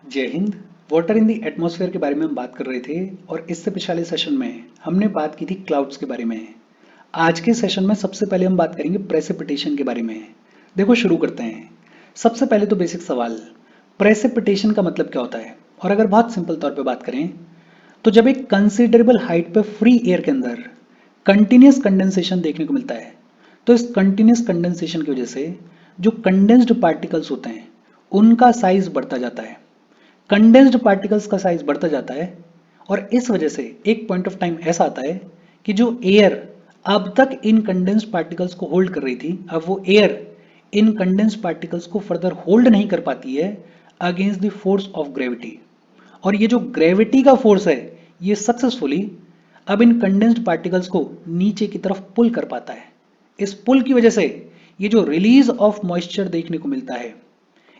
जय Hind. Water in the atmosphere के बारे में हम बात कर रहे थे और इससे पिछले सेशन में हमने बात की थी क्लाउड्स के बारे में। आज के सेशन में सबसे पहले हम बात करेंगे प्रेसिपिटेशन के बारे में। देखो शुरू करते हैं। सबसे पहले तो बेसिक सवाल, प्रेसिपिटेशन का मतलब क्या होता है? और अगर बहुत सिंपल तौर पे बात करें तो जब एक कंसिडरेबल हाइट पे फ्री एयर के अंदर कंटिन्यूस कंडेंसेशन देखने को मिलता है तो इस कंटिन्यूस कंडेंसेशन की वजह से जो कंडेंस्ड पार्टिकल्स होते हैं उनका साइज बढ़ता जाता है। कंडेंस्ड पार्टिकल्स का साइज बढ़ता जाता है और इस वजह से एक पॉइंट ऑफ टाइम ऐसा आता है कि जो एयर अब तक इन कंडेंस्ड पार्टिकल्स को होल्ड कर रही थी, अब वो एयर इन कंडेंस्ड पार्टिकल्स को फर्दर होल्ड नहीं कर पाती है against the force of gravity. और ये जो ग्रेविटी का फोर्स है ये सक्सेसफुली अब इन कंडेंस्ड पार्टिकल्स को नीचे की तरफ पुल कर पाता है। इस पुल की वजह से ये जो रिलीज ऑफ मॉइस्चर देखने को मिलता है,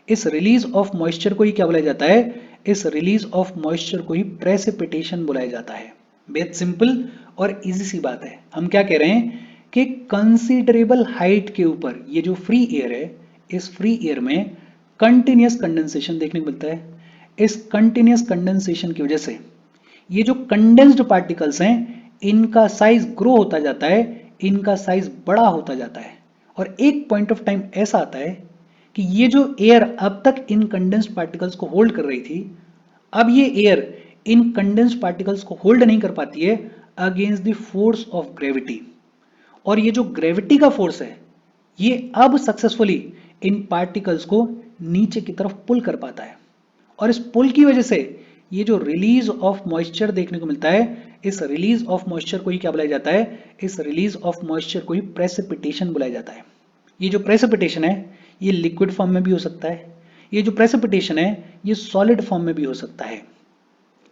इस रिलीज ऑफ मॉइस्चर को ही क्या बुलाया जाता है? इस रिलीज ऑफ मॉइस्चर को ही प्रेसिपिटेशन बुलाया जाता है। बेहद सिंपल और इजी सी बात है। हम क्या कह रहे हैं कि कंसीडरेबल हाइट के ऊपर ये जो फ्री एयर है, इस फ्री एयर में कंटिन्यूस कंडेंसेशन देखने को मिलता है। इस कंटिन्यूस कंडेंसेशन की वजह से ये जो कंडेंस्ड पार्टिकल्स हैं इनका साइज ग्रो होता जाता है, इनका साइज बड़ा होता जाता है और एक पॉइंट ऑफ टाइम ऐसा आता है कि ये जो एयर अब तक इन कंडेंस्ड पार्टिकल्स को होल्ड कर रही थी, अब ये एयर इन कंडेंस्ड पार्टिकल्स को होल्ड नहीं कर पाती है against the force of gravity. और ये जो ग्रेविटी का फोर्स है ये अब सक्सेसफुली इन पार्टिकल्स को नीचे की तरफ पुल कर पाता है और इस पुल की वजह से ये जो रिलीज ऑफ मॉइस्चर देखने को मिलता है, इस रिलीज ऑफ मॉइस्चर को ही क्या बुलाया जाता है? इस रिलीज ऑफ मॉइस्चर को ही प्रेसिपिटेशन बुलाया जाता है। ये जो प्रेसिपिटेशन है ये लिक्विड फॉर्म में भी हो सकता है, ये जो प्रेसिपिटेशन है ये सॉलिड फॉर्म में भी हो सकता है।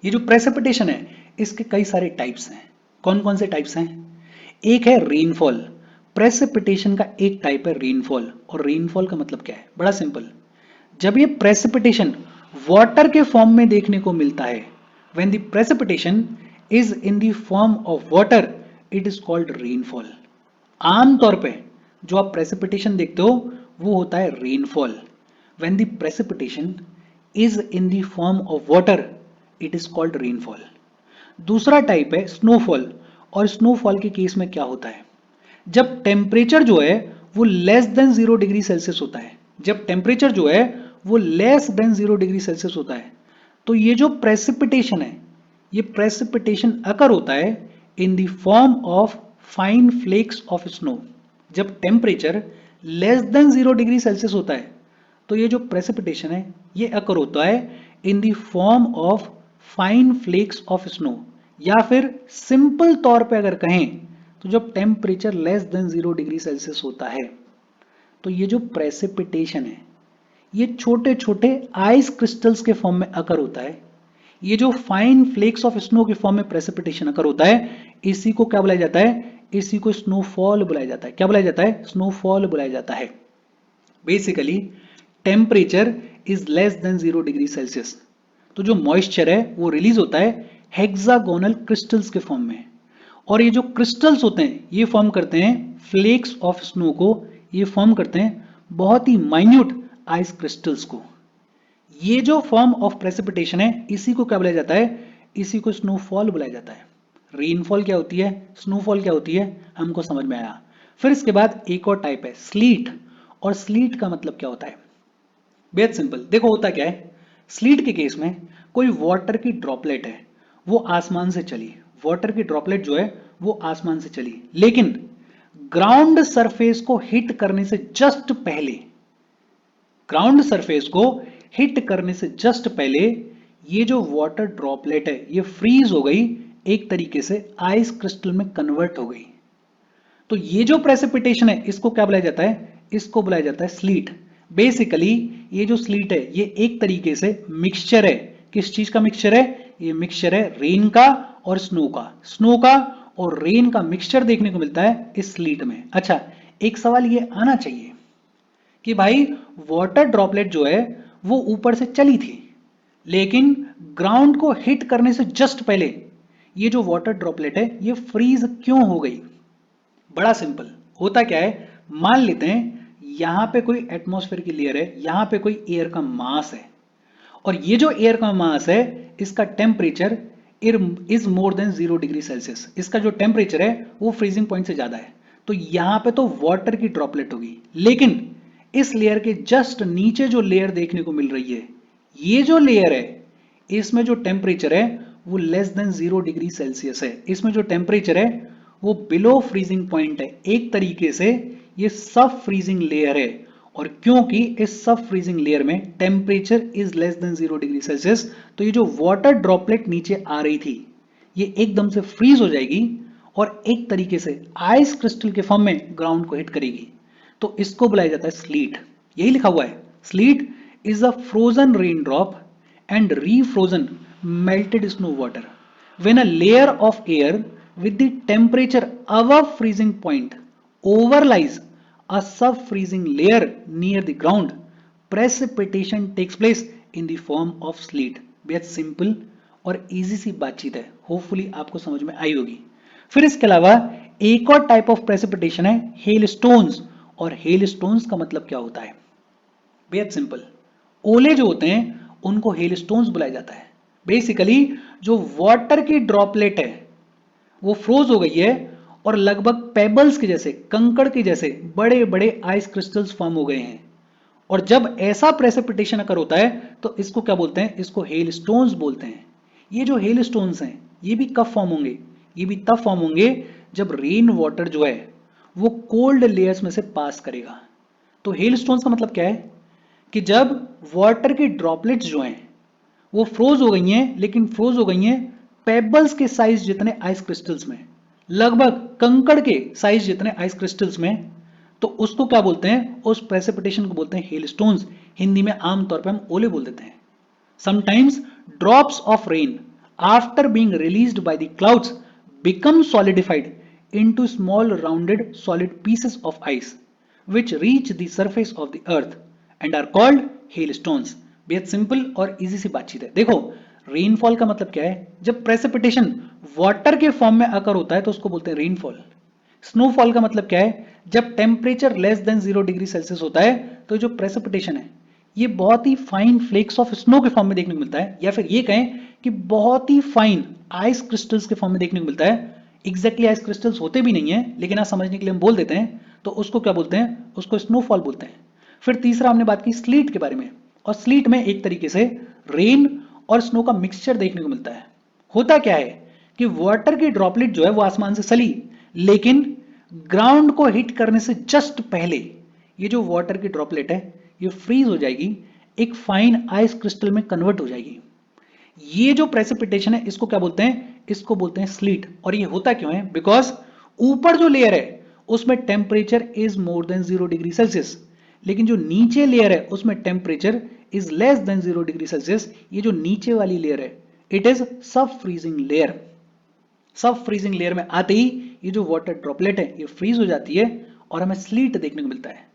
ये जो प्रेसिपिटेशन है इसके कई सारे टाइप्स हैं। कौन कौन से टाइप्स हैं? एक है रेनफॉल। प्रेसिपिटेशन का एक टाइप है रेनफॉल। और रेनफॉल का मतलब क्या है? बड़ा सिंपल, जब ये प्रेसिपिटेशन वाटर के फॉर्म में देखने को मिलता है, when the precipitation is in the form of water it is called rainfall. आमतौर पे जो आप प्रेसिपिटेशन देखते हो वो होता है rainfall. When the precipitation is in the form of water it is called rainfall. दूसरा टाइप है स्नोफॉल। और स्नोफॉल के केस में क्या होता है? जब टेम्परेचर जो है वो लेस देन 0 डिग्री सेल्सियस होता है, जब टेम्परेचर जो है वो लेस देन 0 डिग्री सेल्सियस होता है तो ये जो प्रेसिपिटेशन है ये प्रेसिपिटेशन अकर होता है in the form of fine flakes of snow. जब temperature less than 0 degree Celsius होता है तो ये जो प्रेसिपिटेशन है ये अकर होता है in the form of fine flakes of snow. या फिर सिंपल तौर पे अगर कहें तो जब temperature less than 0 degree Celsius होता है तो ये जो प्रेसिपिटेशन है ये छोटे छोटे आइस क्रिस्टल्स के फॉर्म में अकर होता है। ये जो फाइन फ्लेक्स ऑफ स्नो के फॉर्म में प्रेसिपिटेशन अकर होता है इसी को क्या बुलाया जाता है? इसी को स्नोफॉल बुलाया जाता है। क्या बुलाया जाता है? स्नोफॉल बुलाया जाता है। Basically temperature is less than 0 degree Celsius तो जो मॉइस्चर है वो रिलीज होता है हेक्सागोनल क्रिस्टल्स के फॉर्म में। और ये जो क्रिस्टल्स होते हैं ये फॉर्म करते हैं फ्लेक्स ऑफ स्नो को, ये फॉर्म करते हैं बहुत ही माइन्यूट आइस क्रिस्टल्स को। ये जो फॉर्म ऑफ प्रेसिपिटेशन है इसी को क्या बुलाया जाता है? इसी को स्नोफॉल बुलाया जाता है। रेनफॉल क्या होती है, स्नोफॉल क्या होती है, हमको समझ में आया। फिर इसके बाद एक और टाइप है स्लीट। और स्लीट का मतलब क्या होता है? बेहद सिंपल, देखो होता क्या है, स्लीट के केस में कोई वाटर की ड्रॉपलेट है वो आसमान से चली, वाटर की ड्रॉपलेट जो है वो आसमान से चली, लेकिन ग्राउंड सरफेस को हिट करने से जस्ट पहले, ग्राउंड सरफेस को हिट करने से जस्ट पहले ये जो वाटर ड्रॉपलेट है ये फ्रीज हो गई, एक तरीके से आइस क्रिस्टल में कन्वर्ट हो गई। तो ये जो प्रेसिपिटेशन है इसको क्या बुलाया जाता है? इसको बुलाया जाता है स्लीट। बेसिकली ये जो स्लीट है ये एक तरीके से मिक्सचर है। किस चीज का मिक्सचर है? ये मिक्सचर है रेन का और स्नो का। स्नो का और रेन का मिक्सचर देखने को मिलता है इस स्लीट में। अच्छा, एक सवाल ये आना चाहिए कि भाई वाटर ड्रॉपलेट जो है वो ऊपर से चली थी, लेकिन ग्राउंड को हिट करने से जस्ट पहले ये जो वाटर ड्रॉपलेट है ये फ्रीज क्यों हो गई? बड़ा सिंपल, होता क्या है, मान लेते हैं यहां पे कोई एटमॉस्फेयर की लेयर है, यहां पे कोई एयर का मास है और ये जो एयर का मास है इसका temperature is more than 0 degree Celsius. इसका जो टेम्परेचर है वो फ्रीजिंग पॉइंट से ज्यादा है। तो यहां पे तो वाटर की ड्रॉपलेट होगी, लेकिन इस लेयर के जस्ट नीचे जो लेयर देखने को मिल रही है, ये जो लेयर है इसमें जो टेम्परेचर है वो लेस देन 0 डिग्री सेल्सियस है। इसमें जो टेम्परेचर है वो बिलो फ्रीजिंग पॉइंट है। एक तरीके से ये सब फ्रीजिंग लेयर है, और क्योंकि इस सब फ्रीजिंग लेयर में temperature is less than 0 degree Celsius, तो ये जो वाटर ड्रॉपलेट नीचे आ रही थी ये एकदम से फ्रीज हो जाएगी और एक तरीके से आइस क्रिस्टल के फॉर्म में ग्राउंड को हिट करेगी। तो इसको बुलाया जाता है स्लीट। यही लिखा हुआ है, slit is a frozen rain drop and refrozen melted snow water when a layer of air with the temperature above freezing point overlies a sub-freezing layer near the ground. Precipitation takes place in the form of sleet. बेहद simple और easy सी बातचीत है, hopefully आपको समझ में आई होगी। फिर इसके अलावा एक और टाइप ऑफ प्रेसिपिटेशन है हेल स्टोन्स। और हेल स्टोन्स का मतलब क्या होता है? बेहद सिंपल, ओले जो होते हैं उनको हेलस्टोन्स बुलाया जाता है। बेसिकली जो वाटर की ड्रॉपलेट है वो फ्रोज हो गई है और लगभग पेबल्स के जैसे, कंकड़ के जैसे बड़े बड़े आइस क्रिस्टल्स फॉर्म हो गए हैं। और जब ऐसा प्रेसिपिटेशन अकर होता है तो इसको क्या बोलते हैं? इसको हेलस्टोन्स बोलते हैं। ये जो हेलस्टोन्स हैं ये भी कब फॉर्म होंगे? ये भी तब फॉर्म होंगे जब रेन वाटर जो है वो कोल्ड लेयर्स में से पास करेगा। तो हेलस्टोन्स का मतलब क्या है कि जब वाटर की ड्रॉपलेट्स जो हैं वो फ्रोज हो गई हैं, लेकिन फ्रोज हो गई हैं पेबल्स के साइज जितने आइस क्रिस्टल्स में, लगभग कंकड़ के साइज जितने आइस क्रिस्टल्स में, तो उसको क्या बोलते हैं? उस प्रेसिपिटेशन को बोलते हैं हेलस्टोन्स। हिंदी में आमतौर पर हम ओले बोल देते हैं। Sometimes drops of rain after being released by the clouds become solidified into small rounded solid pieces of ice which reach the surface of the earth and are called hailstones. बेहद सिंपल और easy सी बातचीत है। देखो, rainfall का मतलब क्या है? जब प्रेसिपिटेशन वाटर के फॉर्म में अकर होता है तो उसको बोलते हैं रेनफॉल। स्नोफॉल का मतलब क्या है? जब temperature less than 0 degree Celsius होता है तो जो प्रेसिपिटेशन है ये बहुत ही फाइन फ्लेक्स ऑफ स्नो के फॉर्म में देखने को मिलता है, या फिर ये कहें कि बहुत ही फाइन आइस क्रिस्टल्स के फॉर्म में देखने को मिलता है। एग्जैक्टली आइस क्रिस्टल्स होते भी नहीं है, लेकिन आप समझने के लिए हम बोल देते हैं, तो उसको क्या बोलते हैं? उसको स्नोफॉल बोलते हैं। फिर तीसरा हमने बात की स्लीट के बारे में, और स्लीट में एक तरीके से रेन और स्नो का मिक्सचर देखने को मिलता है। होता क्या है कि वाटर की ड्रॉपलेट जो है वो आसमान से चली, लेकिन ग्राउंड को हिट करने से जस्ट पहले ये जो वाटर की ड्रॉपलेट है ये फ्रीज हो जाएगी, एक फाइन आइस क्रिस्टल में कन्वर्ट हो जाएगी। ये जो प्रेसिपिटेशन है इसको क्या बोलते हैं? इसको बोलते हैं स्लीट। और ये होता क्यों है? बिकॉज ऊपर जो लेयर है उसमें temperature is more than 0 degree Celsius, लेकिन जो नीचे लेयर है उसमें temperature is less than 0 degree Celsius. ये जो नीचे वाली लेयर है इट इज सब फ्रीजिंग लेयर। सब फ्रीजिंग लेयर में आते ही ये जो वाटर ड्रॉपलेट है ये फ्रीज हो जाती है और हमें स्लीट देखने को मिलता है।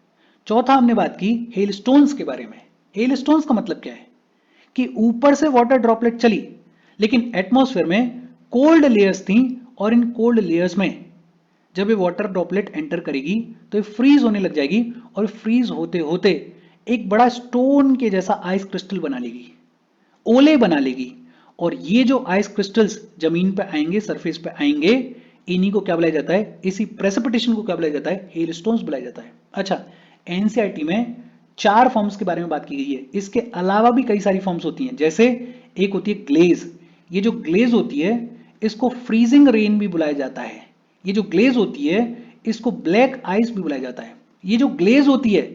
चौथा हमने बात की हेलस्टोन्स के बारे में। हेलस्टोन्स का मतलब क्या है? कि ऊपर से वाटर ड्रॉपलेट चली, लेकिन एटमॉस्फेयर में कोल्ड लेयर्स थी, और इन कोल्ड लेयर्स में जब ये वाटर ड्रॉपलेट एंटर करेगी तो ये फ्रीज होने लग जाएगी, और फ्रीज होते होते एक बड़ा स्टोन के जैसा आइस क्रिस्टल बना लेगी, ओले बना लेगी। और ये जो आइस क्रिस्टल्स जमीन पे आएंगे, सरफेस पे आएंगे, इन्हीं को क्या बुलाया जाता है? इसी प्रेसिपिटेशन को क्या बुलाया जाता है? हेलस्टोन्स बुलाया जाता है। अच्छा, एनसीईआरटी में 4 फॉर्म्स के बारे में बात की गई है। इसके अलावा भी कई सारी फॉर्म्स होती हैं, जैसे एक होती है ग्लेज। ये जो ग्लेज होती है इसको फ्रीजिंग रेन भी बुलाया जाता है। ये जो ग्लेज होती है इसको ब्लैक आइस भी बुलाया जाता है। ये जो ग्लेज होती है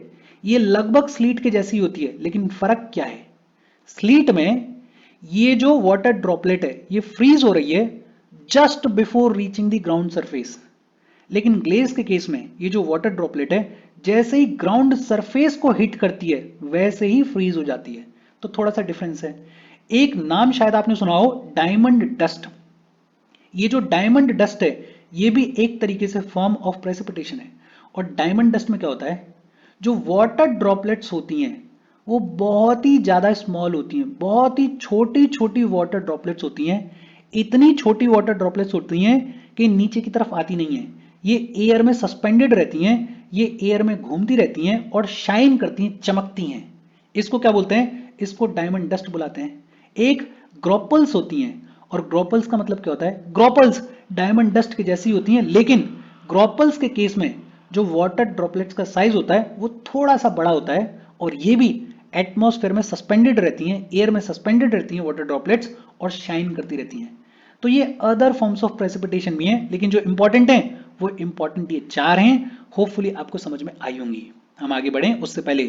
ये लगभग स्लीट के जैसी होती है, लेकिन फर्क क्या है? स्लीट में ये जो वाटर ड्रॉपलेट है ये फ्रीज हो रही है just before reaching the ground surface, लेकिन ग्लेज के केस में ये जो वाटर ड्रॉपलेट है जैसे ही ग्राउंड सरफेस को हिट करती है वैसे ही फ्रीज हो जाती है। तो थोड़ा सा डिफरेंस है। एक नाम शायद आपने सुना हो, डायमंड डस्ट। ये जो डायमंड डस्ट है ये भी एक तरीके से फॉर्म ऑफ प्रेसिपिटेशन है। और डायमंड डस्ट में क्या होता है? जो वाटर ड्रॉपलेट्स होती हैं वो बहुत ही ज्यादा स्मॉल होती हैं, बहुत ही छोटी छोटी वाटर ड्रॉपलेट्स होती हैं। इतनी छोटी वाटर ड्रॉपलेट्स होती हैं कि नीचे की तरफ आती नहीं है, ये एयर में सस्पेंडेड रहती हैं, ये एयर में घूमती रहती हैं और शाइन करती हैं, चमकती हैं। इसको क्या बोलते हैं? इसको डायमंड डस्ट बुलाते हैं, एक ग्रोपल्स होती हैं। और ग्रोपल्स का मतलब क्या होता है, ग्रोपल्स डायमंड डस्ट की जैसी होती हैं, लेकिन ग्रोपल्स के केस में जो वाटर ड्रॉपलेट्स का साइज होता है वो थोड़ा सा बड़ा होता है, और ये भी एटमॉस्फेयर में सस्पेंडेड रहती हैं, एयर में सस्पेंडेड रहती हैं वाटर ड्रॉपलेट्स, और शाइन करती रहती हैं। तो ये अदर फॉर्म्स ऑफ प्रेसिपिटेशन भी हैं, लेकिन जो इंपॉर्टेंट हैं वो इंपॉर्टेंट ये चार हैं। होपफुली आपको समझ में आई होंगी। हम आगे बढ़ें उससे पहले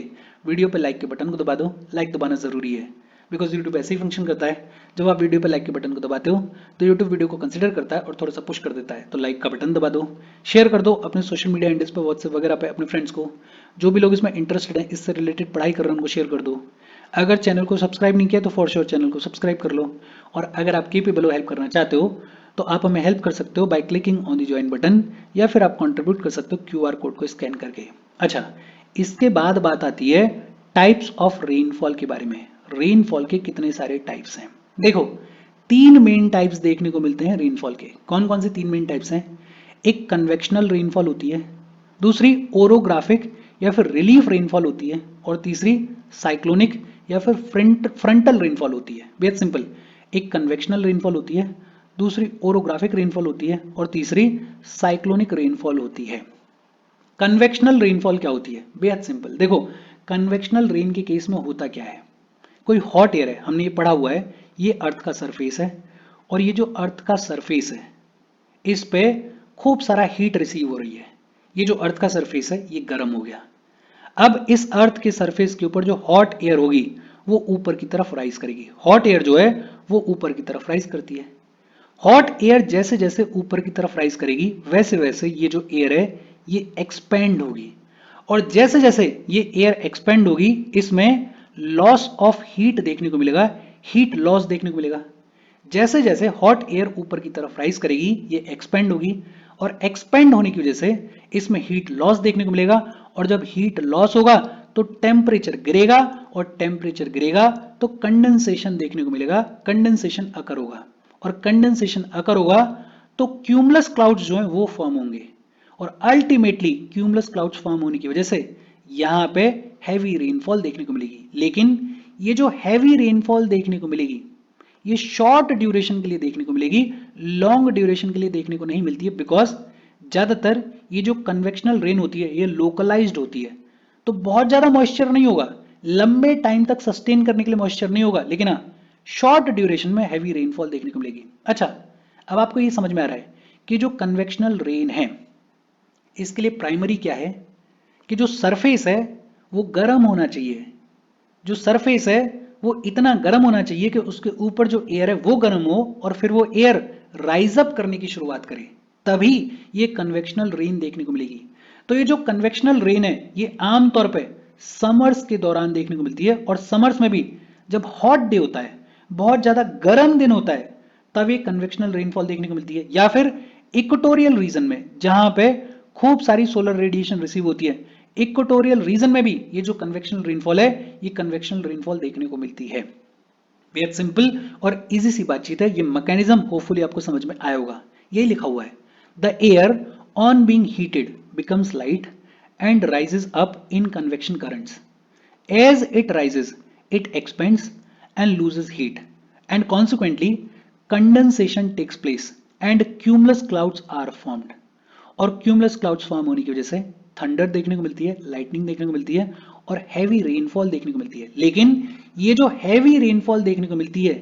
वीडियो पे लाइक के बटन को दबा दो। लाइक दबाना जरूरी है, बिकॉज यूट्यूब ऐसे ही फंक्शन करता है, जब आप वीडियो पे लाइक के बटन को दबाते हो तो यूट्यूब वीडियो को कंसिडर करता है और थोड़ा सा पुश कर देता है। तो लाइक का बटन दबा दो, शेयर कर दो अपने सोशल मीडिया हैंडल्स पे, व्हाट्सएप वगैरह पे अपने फ्रेंड्स को, जो भी लोग इसमें इंटरेस्टेड हैं, इससे रिलेटेड पढ़ाई कर रहे हैं, उनको शेयर कर दो। अगर चैनल को सब्सक्राइब नहीं किया तो फॉर श्योर चैनल को सब्सक्राइब कर लो। और अगर आप केपेबल हो हेल्प करना चाहते हो तो आप हमें हेल्प कर सकते हो by clicking on the join button, या फिर आप कंट्रीब्यूट कर सकते हो क्यूआर कोड को स्कैन करके। अच्छा, इसके बाद बात आती है टाइप्स ऑफ रेनफॉल के बारे में। रेनफॉल के कितने सारे टाइप्स हैं, देखो तीन मेन टाइप्स देखने को मिलते हैं रेनफॉल के। कौन कौन से तीन मेन टाइप्स हैं, एक कन्वेक्शनल रेनफॉल होती है, दूसरी ओरोग्राफिक या फिर रिलीफ रेनफॉल होती है, और तीसरी साइक्लोनिक या फिर फ्रंटल रेनफॉल होती है। बेहद सिंपल, एक कन्वेक्शनल रेनफॉल होती है, दूसरी ओरोग्राफिक रेनफॉल होती है, और तीसरी साइक्लोनिक रेनफॉल होती है। कन्वेक्शनल रेनफॉल क्या होती है, बेहद सिंपल, देखो कन्वेक्शनल रेन के केस में होता क्या है, कोई हॉट एयर है, हमने ये पढ़ा हुआ है, ये अर्थ का सरफेस है, और ये जो अर्थ का सरफेस है इस पे खूब सारा हीट रिसीव हो रही है। ये जो अर्थ का सरफेस है ये गर्म हो गया। अब इस अर्थ के सरफेस के ऊपर जो हॉट एयर होगी वो ऊपर की तरफ राइज करेगी। हॉट एयर जो है वो ऊपर की तरफ राइज करती है। हॉट एयर जैसे जैसे ऊपर की तरफ राइज करेगी वैसे वैसे ये जो एयर है ये एक्सपेंड होगी, और जैसे जैसे ये एयर एक्सपेंड होगी इसमें लॉस ऑफ हीट देखने को मिलेगा, हीट लॉस देखने को मिलेगा। जैसे जैसे हॉट एयर ऊपर की तरफ राइज करेगी ये एक्सपेंड होगी, और एक्सपेंड होने की वजह से इसमें हीट लॉस देखने को मिलेगा, और जब हीट लॉस होगा तो टेम्परेचर गिरेगा, और टेम्परेचर गिरेगा तो कंडेंसेशन देखने को मिलेगा, कंडेंसेशन अकर होगा, और कंडेंसेशन अकर होगा तो क्यूमुलस क्लाउड्स जो है वो फॉर्म होंगे, और अल्टीमेटली क्यूमुलस क्लाउड्स फॉर्म होने की वजह से यहां पे हैवी रेनफॉल देखने को मिलेगी। लेकिन ये जो हैवी रेनफॉल देखने को मिलेगी ये शॉर्ट ड्यूरेशन के लिए देखने को मिलेगी, लॉन्ग ड्यूरेशन के लिए देखने को नहीं मिलती है, बिकॉज ज्यादातर ये जो कन्वेक्शनल रेन होती है ये लोकलाइज्ड होती है, तो बहुत ज्यादा मॉइस्चर नहीं होगा, लंबे टाइम तक सस्टेन करने के लिए मॉइस्चर नहीं होगा, लेकिन हाँ शॉर्ट ड्यूरेशन में हैवी रेनफॉल देखने को मिलेगी। अच्छा, अब आपको ये समझ में आ रहा है कि जो कन्वेक्शनल रेन है इसके लिए प्राइमरी क्या है, कि जो सरफेस है वो गर्म होना चाहिए, जो सरफेस है वो इतना गर्म होना चाहिए कि उसके ऊपर जो एयर है वो गर्म हो, और फिर वो एयर राइज अप करने की शुरुआत करे, तभी ये कन्वेक्शनल रेन देखने को मिलेगी। तो ये जो कन्वेक्शनल रेन है ये आमतौर पे समर्स के दौरान देखने को मिलती है, और समर्स में भी जब हॉट डे होता है, बहुत ज्यादा गर्म दिन होता है, तब ये कन्वेक्शनल रेनफॉल देखने को मिलती है, या फिर इक्वेटोरियल रीजन में जहां पे खूब सारी सोलर रेडिएशन रिसीव होती है, इक्वेटोरियल रीजन में भी ये जो कन्वेक्शनल रेनफॉल है ये कन्वेक्शनल रेनफॉल देखने को मिलती है। बेहद सिंपल और इजी सी बातचीत है, ये मैकेनिज्म होपफुली आपको समझ में आया होगा। यही लिखा हुआ है, the air on being heated becomes light and rises up in convection currents, as it rises it expands and loses heat, and consequently condensation takes place and cumulus clouds are formed। और cumulus clouds form होने की वजह से thunder देखने को मिलती है, lightning देखने को मिलती है, और हैवी रेनफॉल देखने को मिलती है। लेकिन ये जो हैवी रेनफॉल देखने को मिलती है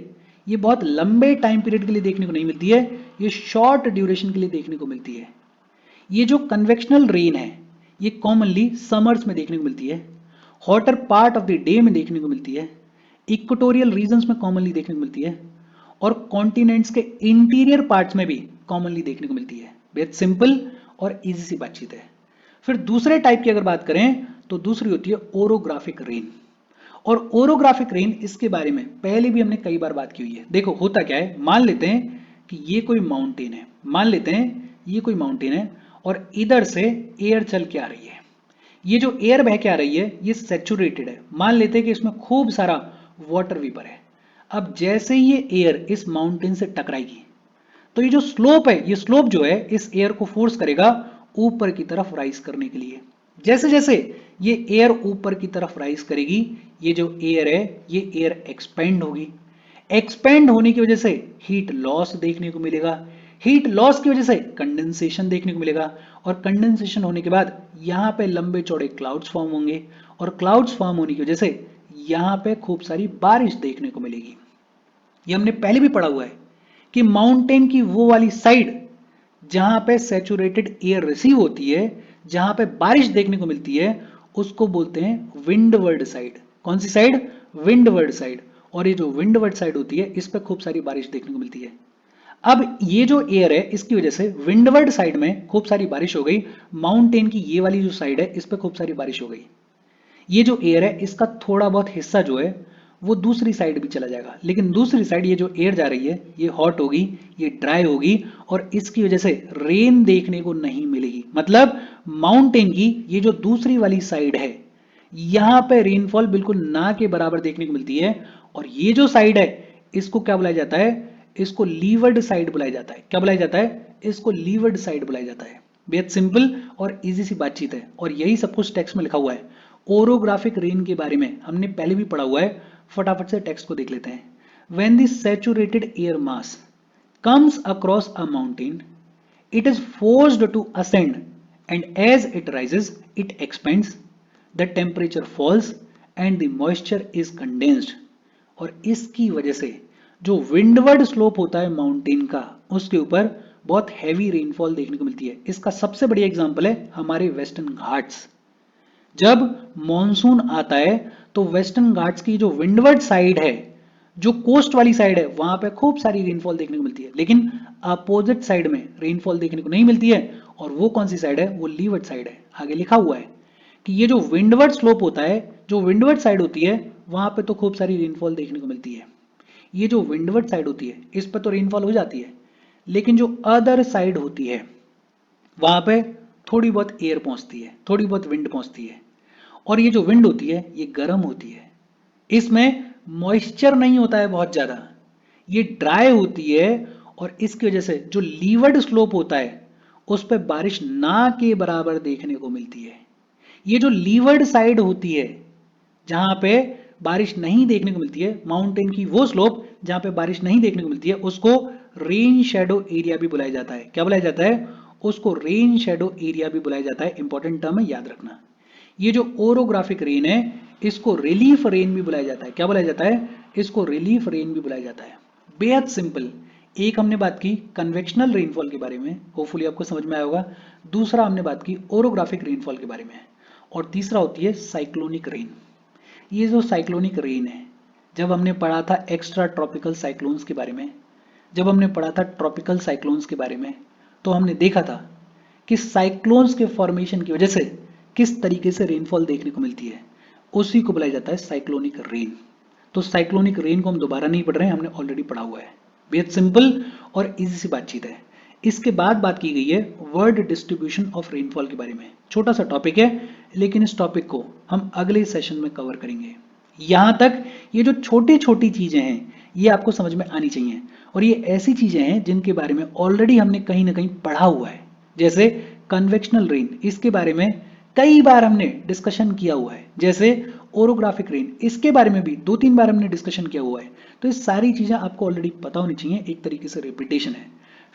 ये बहुत लंबे टाइम पीरियड के लिए देखने को नहीं मिलती है, ये शॉर्ट ड्यूरेशन के लिए देखने को मिलती है। ये जो कन्वेक्शनल रेन है ये कॉमनली समर्स में देखने को मिलती है, hotter part of the day में देखने को मिलती है, इक्वेटोरियल रीजन्स में कॉमनली देखने को मिलती है, और कॉन्टिनेंट्स के इंटीरियर पार्ट्स में भी कॉमनली देखने को मिलती है। बेहद सिंपल और इजी सी बातचीत है। फिर दूसरे टाइप की अगर बात करें तो दूसरी होती है ओरोग्राफिक रेन। और ओरोग्राफिक रेन इसके बारे में पहले भी हमने कई बार बात की हुई है। देखो होता क्या है, मान लेते हैं कि ये कोई माउंटेन है, मान लेते हैं ये कोई माउंटेन है, और इधर से एयर चल के आ रही है। ये जो एयर बह के आ रही है ये सैचुरेटेड है, मान लेते हैं कि इसमें खूब सारा वाटर वेपर है। अब जैसे ही ये एयर इस माउंटेन से टकराएगी तो ये जो स्लोप है, ये स्लोप जो है इस एयर को फोर्स करेगा ऊपर की तरफ राइज करने के लिए। जैसे जैसे ये एयर ऊपर की तरफ राइज करेगी, ये जो एयर है ये एयर एक्सपेंड होगी। एक्सपेंड होने की वजह से हीट लॉस देखने को मिलेगा। हीट लॉस की वजह से कंडेंसेशन देखने को मिलेगा, और कंडेंसेशन होने के बाद यहाँ पे लंबे चौड़े क्लाउड्स फॉर्म होंगे, और क्लाउड्स फॉर्म होने की वजह से यहाँ पे खूब सारी बारिश देखने को मिलेगी। ये हमने पहले भी पढ़ा हुआ है कि माउंटेन की वो वाली साइड जहां पे सैचुरेटेड एयर रिसीव होती है, जहां पे बारिश देखने को मिलती है, उसको बोलते हैं विंडवर्ड साइड। कौन सी साइड? Windward side. और ये जो विंडवर्ड साइड होती है इस पे खूब सारी बारिश देखने को मिलती है। अब ये जो एयर है इसकी वजह से विंडवर्ड साइड में खूब सारी बारिश हो गई, माउंटेन की ये वाली जो साइड है इस पे खूब सारी बारिश हो गई। ये जो एयर है इसका थोड़ा बहुत हिस्सा जो है वो दूसरी साइड भी चला जाएगा, लेकिन दूसरी साइड ये जो एयर जा रही है ये हॉट होगी, ये ड्राई होगी, और इसकी वजह से रेन देखने को नहीं मिलेगी। मतलब माउंटेन की ये जो दूसरी वाली साइड है यहां पे रेनफॉल बिल्कुल ना के बराबर देखने को मिलती है। और ये जो साइड है इसको क्या बुलाया जाता है? इसको लीवर्ड साइड बुलाया जाता है। क्या बुलाया जाता है? इसको लीवर्ड साइड बुलाया जाता है। बेहद सिंपल और इजी सी बातचीत है, और यही सब कुछ टेक्स्ट में लिखा हुआ है। ओरोग्राफिक रेन के बारे में हमने पहले भी पढ़ा हुआ है, फटाफट से टेक्स्ट को देख लेते हैं। When the saturated air mass comes across a mountain, it is forced to ascend, and as it rises, it expands, the temperature falls, and the moisture is condensed. और इसकी वजह से जो विंडवर्ड स्लोप होता है माउंटेन का, उसके ऊपर बहुत हैवी रेनफॉल देखने को मिलती है। इसका सबसे बढ़िया एग्जांपल है हमारे वेस्टर्न घाट्स। जब मॉनसून आता है तो वेस्टर्न घाट्स की जो विंडवर्ड साइड है, जो कोस्ट वाली साइड है, वहां पे खूब सारी रेनफॉल देखने को मिलती है, लेकिन अपोजिट साइड में रेनफॉल देखने को नहीं मिलती है। और वो कौन सी साइड है? वो लीवर्ड साइड है। आगे लिखा हुआ है कि ये जो विंडवर्ड स्लोप होता है, जो विंडवर्ड साइड होती है, वहां पे तो खूब सारी रेनफॉल देखने को मिलती है। ये जो विंडवर्ड साइड होती है इस पर तो रेनफॉल हो जाती है, लेकिन जो अदर साइड होती है वहां पे थोड़ी बहुत एयर पहुंचती है, थोड़ी बहुत विंड पहुंचती है। और ये जो विंड होती है ये गर्म होती है, इसमें मॉइस्चर नहीं होता है बहुत ज्यादा, ये ड्राई होती है। और इसकी वजह से जो लीवर्ड स्लोप होता है उस पर बारिश ना के बराबर देखने को मिलती है। ये जो लीवर्ड साइड होती है जहां पे बारिश नहीं देखने को मिलती है, माउंटेन की वो स्लोप जहां पे बारिश नहीं देखने को मिलती है, उसको रेन शेडो एरिया भी बुलाया जाता है। क्या बुलाया जाता है? उसको रेन शेडो एरिया भी बुलाया जाता है। इंपॉर्टेंट टर्म है, याद रखना। ये जो ओरोग्राफिक रेन है इसको रिलीफ रेन भी बुलाया जाता है। क्या बुलाया जाता है? इसको रिलीफ रेन भी बुलाया जाता है। बेहद सिंपल। एक हमने बात की कन्वेक्शनल रेनफॉल के बारे में, होपफुली आपको समझ में आया होगा। दूसरा हमने बात की ओरोग्राफिक रेनफॉल के बारे में, और तीसरा होती है साइक्लोनिक रेन। ये जो साइक्लोनिक रेन है, जब हमने पढ़ा था एक्स्ट्रा ट्रॉपिकल साइक्लोन्स के बारे में, जब हमने पढ़ा था ट्रॉपिकल साइक्लोन्स के बारे में, तो हमने देखा था कि साइक्लोन्स के फॉर्मेशन की वजह से किस तरीके से रेनफॉल देखने को मिलती है, उसी को बुलाया जाता है साइक्लोनिक रेन। तो साइक्लोनिक रेन को हम दोबारा नहीं पढ़ रहे हैं, हमने ऑलरेडी पढ़ा हुआ है। बेहद सिंपल और इजी सी बातचीत है। इसके बाद बात की गई है वर्ल्ड डिस्ट्रीब्यूशन ऑफ रेनफॉल के बारे में। छोटा सा टॉपिक है, लेकिन इस टॉपिक को हम अगले सेशन में कवर करेंगे। यहां तक ये जो छोटी छोटी चीजें हैं ये आपको समझ में आनी चाहिए, और ये ऐसी चीजें हैं जिनके बारे में ऑलरेडी हमने कहीं ना कहीं पढ़ा हुआ है। जैसे कन्वेक्शनल रेन, इसके बारे में कई बार हमने डिस्कशन किया हुआ है। जैसे ओरोग्राफिक रेन, इसके बारे में भी 2-3 बार हमने डिस्कशन किया हुआ है। तो ये सारी चीजें आपको ऑलरेडी पता होनी चाहिए, एक तरीके से रिपीटेशन है।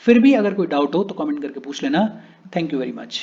फिर भी अगर कोई डाउट हो तो कमेंट करके पूछ लेना। Thank you very much.